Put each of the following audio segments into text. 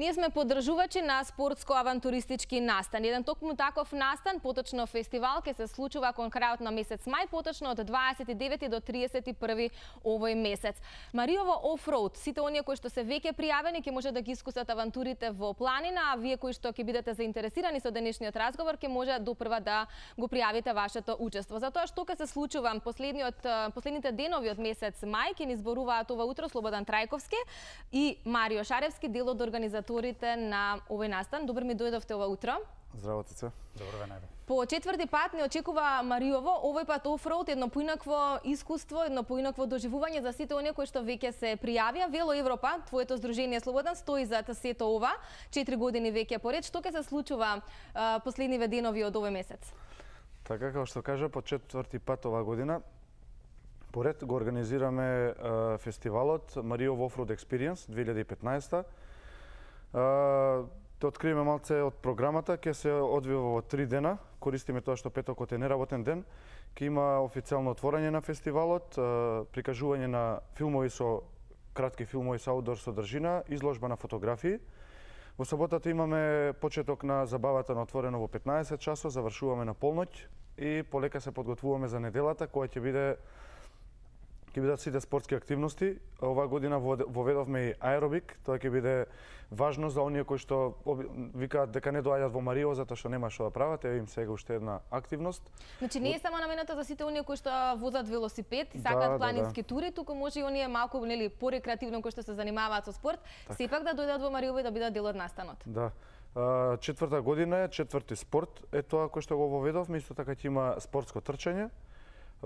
Ние сме поддржувачи на спортско-авантуристички настан. Еден токму таков настан, поточно фестивал, ќе се случува кон крајот на месец мај, поточно од 29 до 31 овој месец. Мариово офроуд, сите оние кои што се веќе пријавени ќе може да ги искусат авантурите во планина, а вие кои што ќе бидете заинтересирани со денешниот разговор ќе може допрва да го пријавите вашето учество. Затоа што ќе се случува последните денови од месец мај ќе ни зборуваат ова утро Слободан Трајковски и Марио Шаревски, дел од организаторите на овој настан. Добро ми дојдовте ова утро. Здраво, Цеце. Добро ве најде. По четврти пат не очекува Мариово, овој пат офроуд, едно поинакво искуство, едно поинакво доживување за сите оние кои што веќе се пријавија. Вело Европа, твоето здружение Слободан, стои зад сето ова, 4 години веќе поред. Што ќе се случува последниве денови од овој месец? Така, како што кажа, по четврти пат оваа година поред го организираме фестивалот Мариово Offroad Experience 2015. Да откриеме малце од програмата, ќе се одвива во 3 дена. Користиме тоа што петокот е неработен ден. Ќе има официјално отворање на фестивалот, прикажување на филмови со кратки филмови со аутдор содржина, изложба на фотографии. Во саботата имаме почеток на забавата на отворено во 15 часот, завршуваме на полноќ и полека се подготвуваме за неделата која ќе бидат сите спортски активности. Оваа година воведовме и аеробик, тоа ќе биде важно за оние кои што викаат дека не доаѓаат во Мариово затоа што нема што да прават, еве им сега уште една активност. Значи не е само намената за сите оние кои што возат велосипед и сакаат планински тури, туку може и оние малку порекреативно кои што се занимаваат со спорт, сепак да дојдат во Мариово и да бидат дел од настанот. Да. Четврта година е, четврти спорт е тоа кој што го воведовме, исто така ќе има спортско трчање,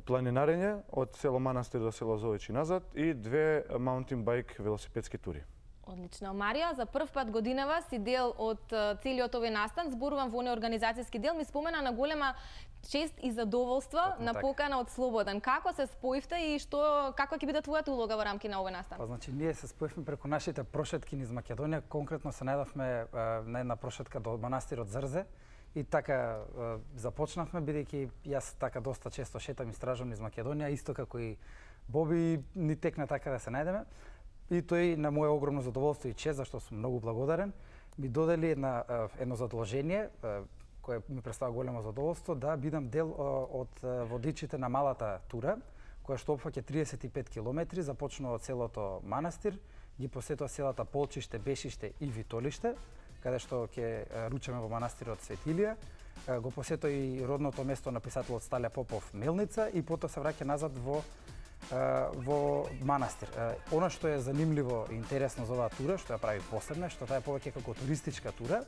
планинарење од село Манастир до село Зович и назад и 2 маунтин байк велосипедски тури. Одлично. Марија, за прв пат годинава си дел од целиот овој настан, зборувам во оној организацијски дел, ми спомена на голема чест и задоволство на покана од Слободан. Како се споивте и каква ќе биде твојата улога во рамки на овој настан? Па значи ние се споивме преку нашите прошетки низ Македонија, конкретно се најдовме на една прошетка до манастирот Зрзе. И така започнавме, бидејќи јас така доста често шетам и стражам низ Македонија, исто како и Боби, ни текна така да се најдеме. И тој на моје огромно задоволство и чест, зашто сум многу благодарен, ми додели едно задолжение, кое ми представа големо задоволство, да бидам дел од водичите на малата тура, која што опфаќа 35 километри, започнува од селото Манастир, ги посетува селата Полчиште, Бешиште и Витолиште, каде што ќе ручаме во манастирот Светилија, го посетува и родното место на писателот Сталја Попов Мелница и потоа се враќа назад во манастир. Она што е занимливо и интересно за оваа тура, што ја прави посебна, што таа е повеќе како туристичка тура,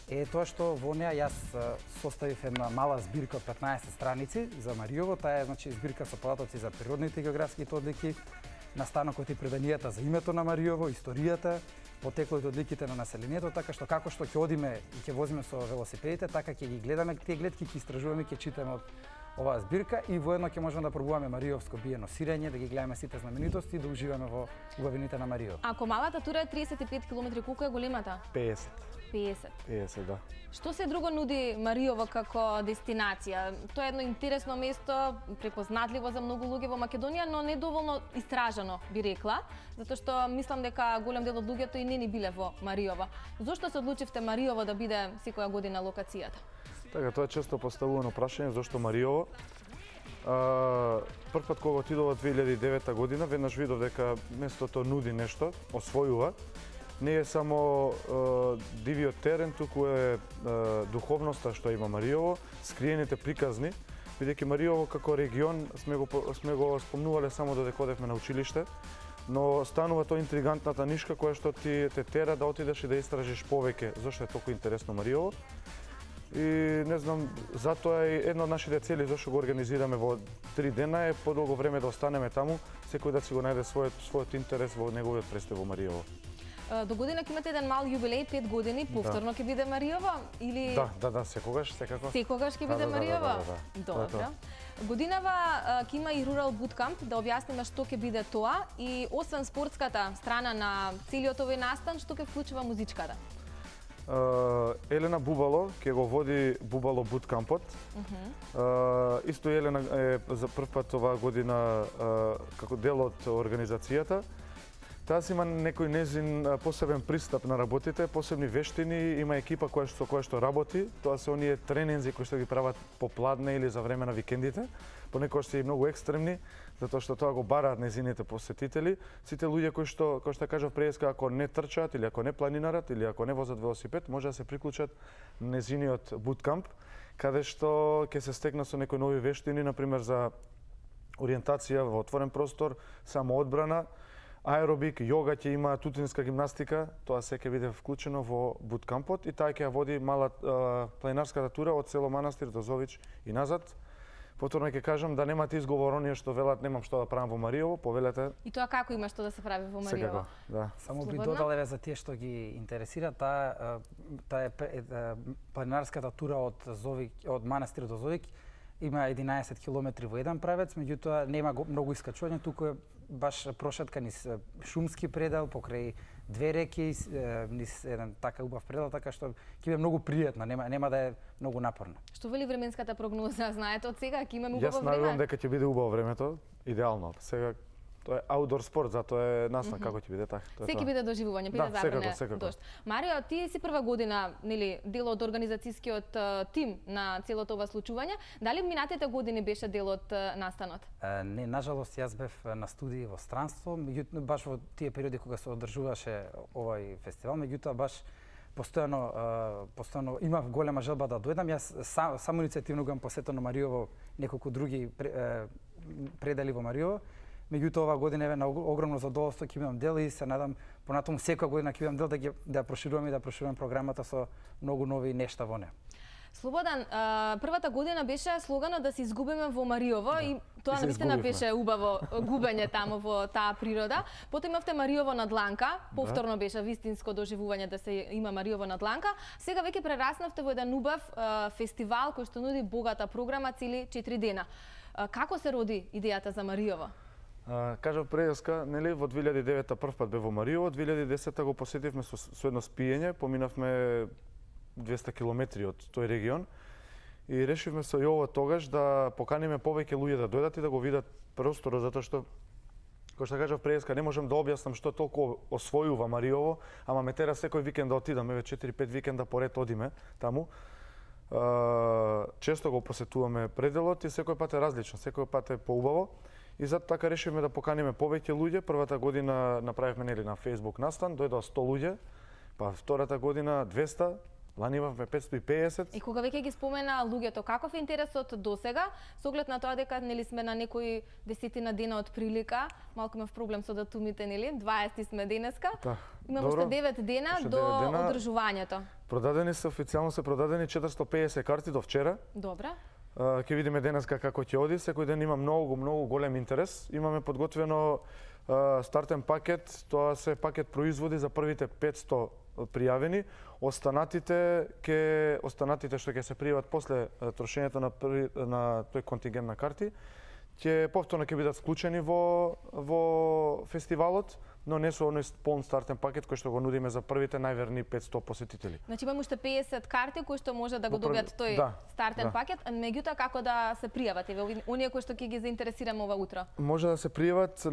е тоа што во неа јас составив една мала збирка од 15 страници за Мариово. Таа е значи збирка со податоци за природните и географските одлики, настанокот и преданијата за името на Мариово, историјата, потеклото од одликите на населението, така што како што ќе одиме и ќе возиме со велосипедите, така ќе ги гледаме тие гледки, ќе истражуваме, ќе читаме од оваа збирка и воедно ќе можеме да пробуваме мариовско биено сирење, да ги гледаме сите знаменитости и да уживаме во убавините на Мариово. Ако малата тура е 35 км, колку е големата? 50. 50, да. Што се друго нуди Мариово како дестинација? Тоа е едно интересно место, препознатливо за многу луѓе во Македонија, но не доволно истражано, би рекла, затоа што мислам дека голем дел од луѓето и не ни биле во Мариово. Зошто се одлучивте Мариово да биде секоја година локацијата? Така, тоа е често поставувано прашање, зошто Мариово. Прв пат кога отидов во 2009 година, веднаш видов дека местото нуди нешто, освојува. Не е само дивиот терен, туку е духовноста што има Мариово, скриените приказни, бидејќи Мариово како регион сме го спомнувале само додека одевме на училиште, но станува тоа интригантната нишка која што ти те тера да отидеш и да истражиш повеќе зошто е толку интересно Мариово. И не знам, затоа е една од нашите цели зашто го организираме во 3 дена е подолго време да останеме таму, секој да си го најде својот интерес во неговиот престап во Мариово. До година ќе имате еден мал јубилеј, 5 години, повторно ќе биде Мариово или Да, секогаш, секако. Секогаш ќе биде Мариово. Да. Добро. Годинава ќе има и Rural Bootcamp, да објасниме што ќе биде тоа и освен спортската страна на целиот овој настан, што ќе вклучува музичката. Елена Бубало ќе го води Бубало Bootcampот. Исто Елена е за прв пат оваа година како дел од организацијата. Таа си има некој незин посебен пристап на работите, посебни вештини, има екипа која што работи, тоа се оние тренинзи кои што ги прават попладне или за време на викендите, понекогаш се и многу екстремни, затоа што тоа го бараат незините посетители. Сите луѓе кои што кажав преска, ако не трчаат или ако не планинарат или ако не возат велосипед, може да се приклучат на незиниот буткамп, каде што ќе се стекнат со некои нови вештини, например за ориентација во отворен простор, самоодбрана, аеробик, јога ќе има, тутинска гимнастика, тоа се ќе биде вклучено во буткампот и таа ќе ја води мала планинарската тура од село Манастир до Зович и назад. Повторно ќе кажам да немате изговор оние што велат немам што да правам во Мариово, повелете. И тоа како има што да се прави во Мариово? Секако, да. Само би додал еве за тие што ги интересира, таа е планинарската тура од Манастир до Зовик, има 11 километри во еден правец, меѓутоа нема многу искачување, туку е баш прошетка низ шумски предел, покрај две реки, низ еден така убав предел, така што ќе биде многу пријатна, нема да е многу напорна. Што вели временската прогноза? Знаете од сега ќе имаме убаво време? Јас најавам дека ќе биде убаво времето, идеално. Сега тоа е аутдор спорт, затоа е настан како ќе биде така. Секи биде доживување, биде забране дожд. Марио, ти си прва година, нели, дел од организацијскиот тим на целото ова случување. Дали минатите години беше дел од настанот? Не, нажалост јас бев на студии во странство, меѓутоа баш во тие периоди кога се одржуваше овој фестивал, меѓутоа баш постојано имав голема желба да дојдам. Јас само иницијативно го посетено Мариово, неколку други предели во Мариово. Меѓутоа ова година е на огромно задоволство ќе имам дел и се надам понатаму секоја година ќе имам дел да проширувам и да проширувам програмата со многу нови нешта во неа. Слободан, првата година беше слоганот да се изгубиме во Мариово и тоа навистина беше убаво губење таму во таа природа. Потоа имавте Мариово на дланка, повторно беше вистинско доживување да се има Мариово на дланка. Сега веќе прераснавте во еден убав фестивал кој што нуди богата програма цели 4 дена. Како се роди идејата за Мариово? Кажав преска, нели, во 2009 прв пат бе во Мариово, 2010 го посетивме со едно спиење, поминавме 200 километри од тој регион и решивме со Јово тогаш да поканиме повеќе луѓе да дојдат и да го видат просторот, затоа што, кој што кажав преска, не можам да објаснам што толку освојува Мариово, ама ме тера секој викенд да отидам, еве 4-5 викенда поред одиме таму. Често го посетуваме пределот и секој пат е различно, секој пат е поубаво. И затоа така решивме да поканиме повеќе луѓе. Првата година направивме нели на Facebook настан, дојдоа 100 луѓе, па втората година 200, лани имавме 550. И кога веќе ги спомена луѓето, каков е интересот досега, со оглед на тоа дека нели сме на некои десетина дена од прилика, малку имав проблем со датумите, нели? 20 сме денеска. Имаме уште 9 дена до одржувањето. Продадени се официјално се продадени 450 карти до вчера. Добра. Ќе видиме денеска како ќе оди. Секој ден има многу голем интерес. Имаме подготвено стартен пакет, тоа се пакет производи за првите 500 пријавени. Останатите што ќе се пријават после трошењето на тој контингент на карти, ќе повторно ќе бидат вклучени во фестивалот, но не со оној полн стартен пакет кој што го нудиме за првите најверни 500 посетители. Значи имаме уште 50 карти кои што може да го добијат тој стартен пакет, меѓутоа како да се пријават оние кои што ќе ги заинтересираме ова утро? Може да се пријават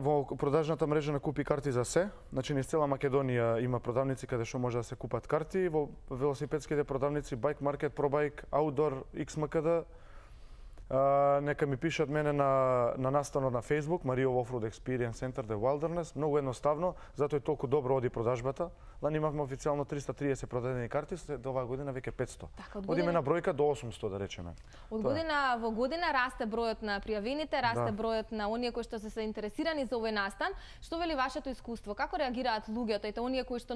во продажната мрежа на Купи карти за се. Значи низ цела Македонија има продавници каде што може да се купат карти, во велосипедските продавници Bike Market, ProBike, Outdoor, XMKD. Нека ми пишат мене на настанот на Facebook, Мариово Offroad Experience Center The Wilderness. Многу едноставно, затоа е толку добро оди продажбата. Лани имавме официјално 330 продадени карти, до оваа година веќе 500. Одиме на бројка до 800, да речеме. Од година во година расте бројот на пријавените, расте бројот на оние кои што се заинтересирани за овој настан. Што вели вашето искуство? Како реагираат луѓето? Ете оние кои што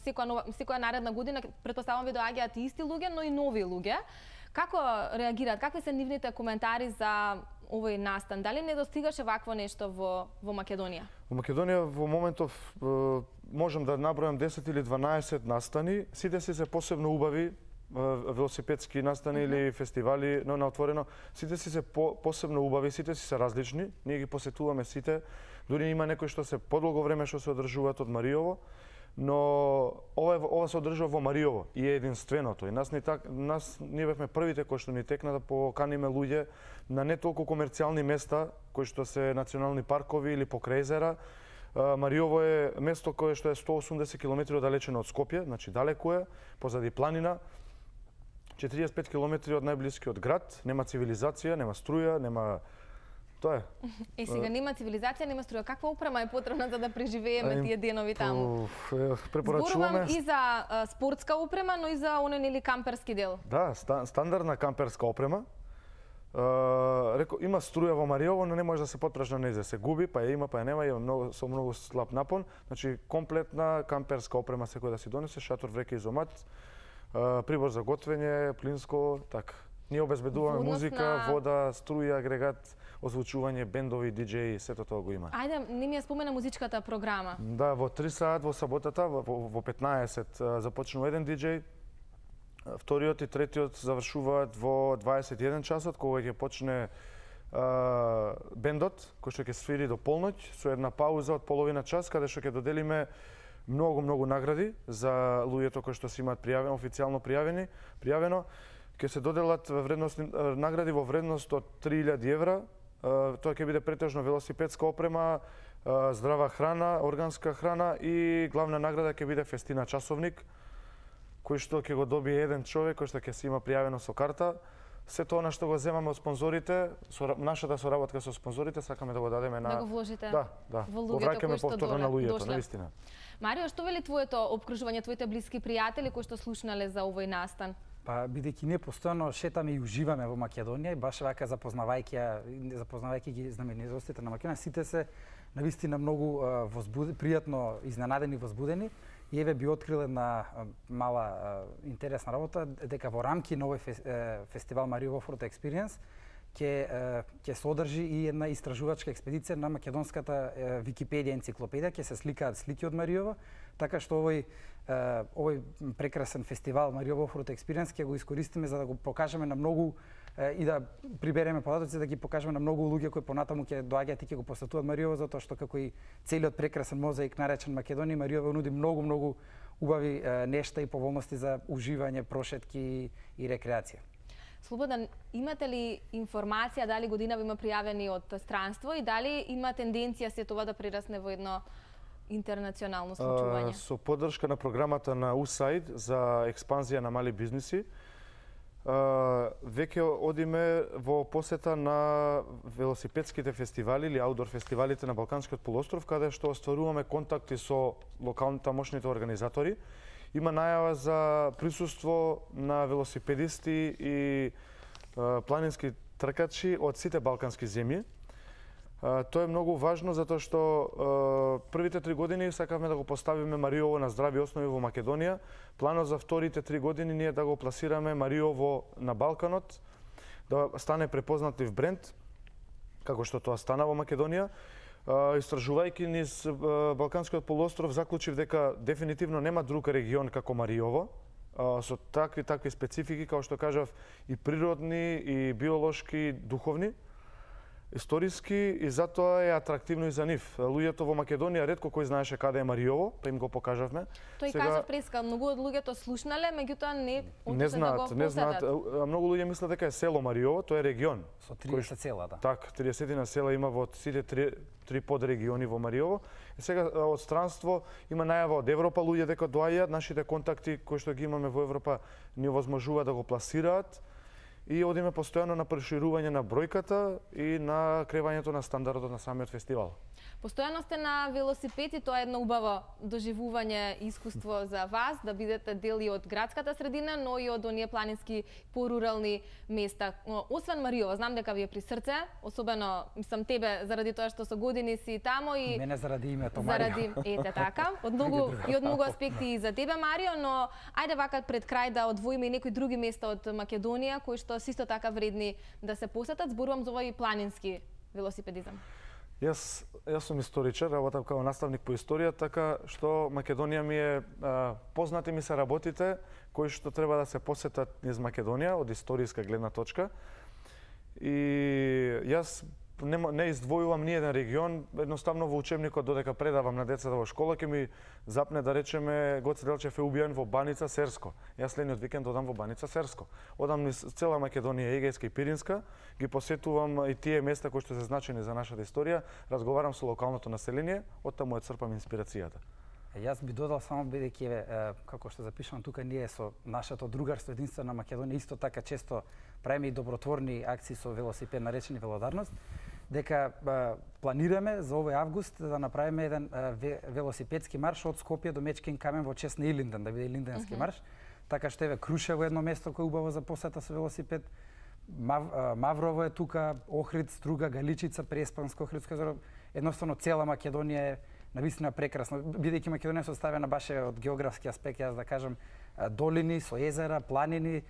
секоја наредна година, претпоставувам ви доаѓаат исти луѓе, но и нови луѓе. Како реагираат? Какви се нивните коментари за овој настан? Дали не достигаше вакво нешто во Македонија? Во Македонија во моментов можам да набројам 10 или 12 настани. Сите си се посебно убави, велосипедски настани или фестивали на отворено. Сите си се посебно убави, сите си се различни. Ние ги посетуваме сите. Дури има некои што се подолго време што се одржуваат од Мариово. Но ова се одржува во Мариово и е единственото. И ние бевме првите кои што ни текна да поканиме луѓе на не толку комерцијални места, кои што се национални паркови или покрај езера, Мариово е место кое што е 180 км далечено од Скопје, значи далеку е, позади планина. 45 км од најблискиот град, нема цивилизација, нема струја, нема... Тоа е. Сега нема цивилизација, нема струја. Каква опрема е потребна за да преживееме тие денови таму? Препорачуваме... Зборувам и за спортска опрема, но и за оној нели камперски дел. Да, стандардна камперска опрема. Има струја во Мариово, но не може да се потпреш на нејзе. Се губи, па ја има, па ја нема, со многу слаб напон. Значи, комплетна камперска опрема секој да си донесе, шатор, вреќа, изомат, прибор за готвење, плинско, така. Ние обезбедуваме музика, вода, струја, агрегат, озвучување, бендови, диџеи, сето тоа го има. Ајде, не ми ја спомена музичката програма. Да, во 3 саат во саботата, во 15 започнува еден диџеј, вториот и третиот завршуваат во 21 часот, кога ќе почне бендот, кој што ќе свири до полноќ, со една пауза од половина час, каде што ќе доделиме многу награди за луѓето кои што си имаат официјално пријавено. Ќе се доделат награди во вредност од 3000 евра. Тоа ќе биде претежно велосипедска опрема, здрава храна, органска храна и главна награда ќе биде фестина часовник, кој што ќе го добие еден човек, кој што ќе си има пријавено со карта. Се тоа на што го земаме од спонзорите, нашата соработка со спонзорите, сакаме да го дадеме на... Да го вложите во луѓето кои што повторно на луѓето, навистина. Марио, што вели твоето опкружување, твоите блиски пријатели кои што слушнале за овој настан? Па, бидејќи ние постојано шетаме и уживаме во Македонија и баш вака запознавајќи ги знаменитостите на Македонија, сите се навистина многу пријатно изненадени, возбудени. И еве би открил една мала интересна работа, дека во рамки на овој фестивал Мариово Offroad Experience ќе се одржи и една истражувачка експедиција на македонската Википедија енциклопедија, ќе се сликаат слики од Мариово, така што овој прекрасен фестивал Мариово Offroad Experience ќе го искористиме за да го покажеме на многу и да прибереме податоци, да ги покажеме на многу луѓе кои понатаму ќе доаѓаат и ќе го посетуваат Мариово, затоа што како и целиот прекрасен мозаик наречен Македонија, Мариово нуди многу убави нешта и поволности за уживање, прошетки и рекреација. Слободан, имате ли информација дали годинава има пријавени од странство и дали има тенденција се тоа да прерасне во едно интернационално случување? Со поддршка на програмата на USAID за експанзија на мали бизниси, веќе одиме во посета на велосипедските фестивали или аутдор фестивалите на Балканскиот полуостров, каде што остваруваме контакти со локалните тамошните организатори. Има најава за присуство на велосипедисти и планински тркачи од сите балкански земји. Тоа е многу важно затоа што првите 3 години сакавме да го поставиме Мариово на здрави основи во Македонија. Планот за вторите 3 години ние да го пласираме Мариово на Балканот, да стане препознатлив бренд, како што тоа стана во Македонија. Истражувајќи низ Балканскиот полуостров, заклучив дека дефинитивно нема друг регион како Мариово, со такви специфики, како што кажав, и природни, и биолошки, духовни, историски, и затоа е атрактивно и за нив. Луѓето во Македонија ретко кој знаеше каде е Мариово, па им го покажавме. Тој кажа преска, многу од луѓето слушнале, меѓутоа не знаат. Многу луѓе мислат дека е село Мариово, тоа е регион. Со 30 села, да. Так, 30 села има во сите три подрегиони во Мариово. И сега од странство има најава од Европа луѓе дека доаѓаат, нашите контакти кои што ги имаме во Европа ни овозможува да го пласираат. И одиме постојано на проширување на бројката и на кревањето на стандардот на самиот фестивал. Постојано сте на велосипед и тоа е едно убаво доживување и искуство за вас, да бидете дел и од градската средина, но и од оние планински порурални места. Освен Мариово, знам дека ви е при срце, особено мислам тебе заради тоа што со години си тамо и мене заради името Марио. Ете така, од многу аспекти и за тебе Марио, но ајде вака пред крај да одвоиме и некои други места од Македонија кои што се исто така вредни да се посетат. Зборувам за овој планински велосипедизам. Јас сум историчар, работам како наставник по историја, така што Македонија ми е познати ми се работите кои што треба да се посетат низ Македонија од историска гледна точка. И јас не издвојувам ни еден регион, едноставно во учебникот додека предавам на децата во школа ќе ми запне да речеме Гоце Делчев е убиен во Баница Серско. Јас следниот викенд одам во Баница Серско. Одам низ цела Македонија, Егејска и Пиринска, ги посетувам и тие места кои што се значени за нашата историја, разговарам со локалното население, оттаму ја црпам инспирацијата. Јас би додал само бидејќи како што запишам тука ние со нашето другарство Единствена Македонија исто така често правиме и добротворни акции со велосипед наречени велодарност, дека планираме за овој август да направиме еден велосипедски марш од Скопје до Мечкин Камен во чест на Илинден, да биде Илинденски марш, така што еве Крушево едно место кое е убаво за посета со велосипед, Маврово е тука, Охрид, Струга, Галичица, Преспанско, Охридско езеро, едноставно цела Македонија е навистина прекрасно, бидејќи Македонија се составена баш од географски аспект, јас да кажам, долини со езера, планини,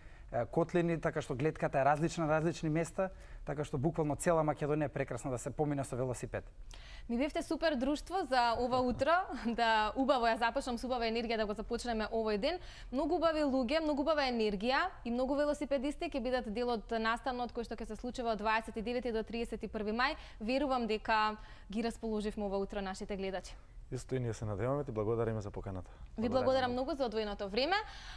котлини, така што гледката е различна на различни места, така што буквално цела Македонија е прекрасна да се помине со велосипед. Ми бевте супер друштво за ова утро, да убаво ја започнам со убава енергија да го започнеме овој ден. Многу убави луѓе, многу убава енергија и многу велосипедисти ќе бидат дел од настанот кој што ќе се случува од 29 до 31 мај. Верувам дека ги расположивме ова утро нашите гледачи. Исто и ние се надеваме, ти благодариме за поканата. Ви благодарам многу за одвоеното време.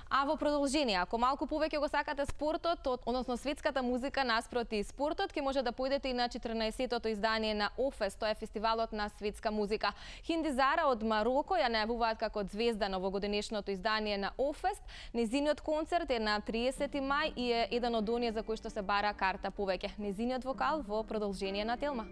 А во продолжение, ако малку повеќе го сакате спортот, односно светската музика наспроти спортот, ќе може да појдете и на 14-тото издание на Офест, тоа е фестивалот на светска музика. Хиндизара од Мароко ја најавуваат како звезда на овогодишното издание на Офест. Незиниот концерт е на 30 мај и е еден од оние за кои што се бара карта повеќе. Незиниот вокал во продолжение на Телма.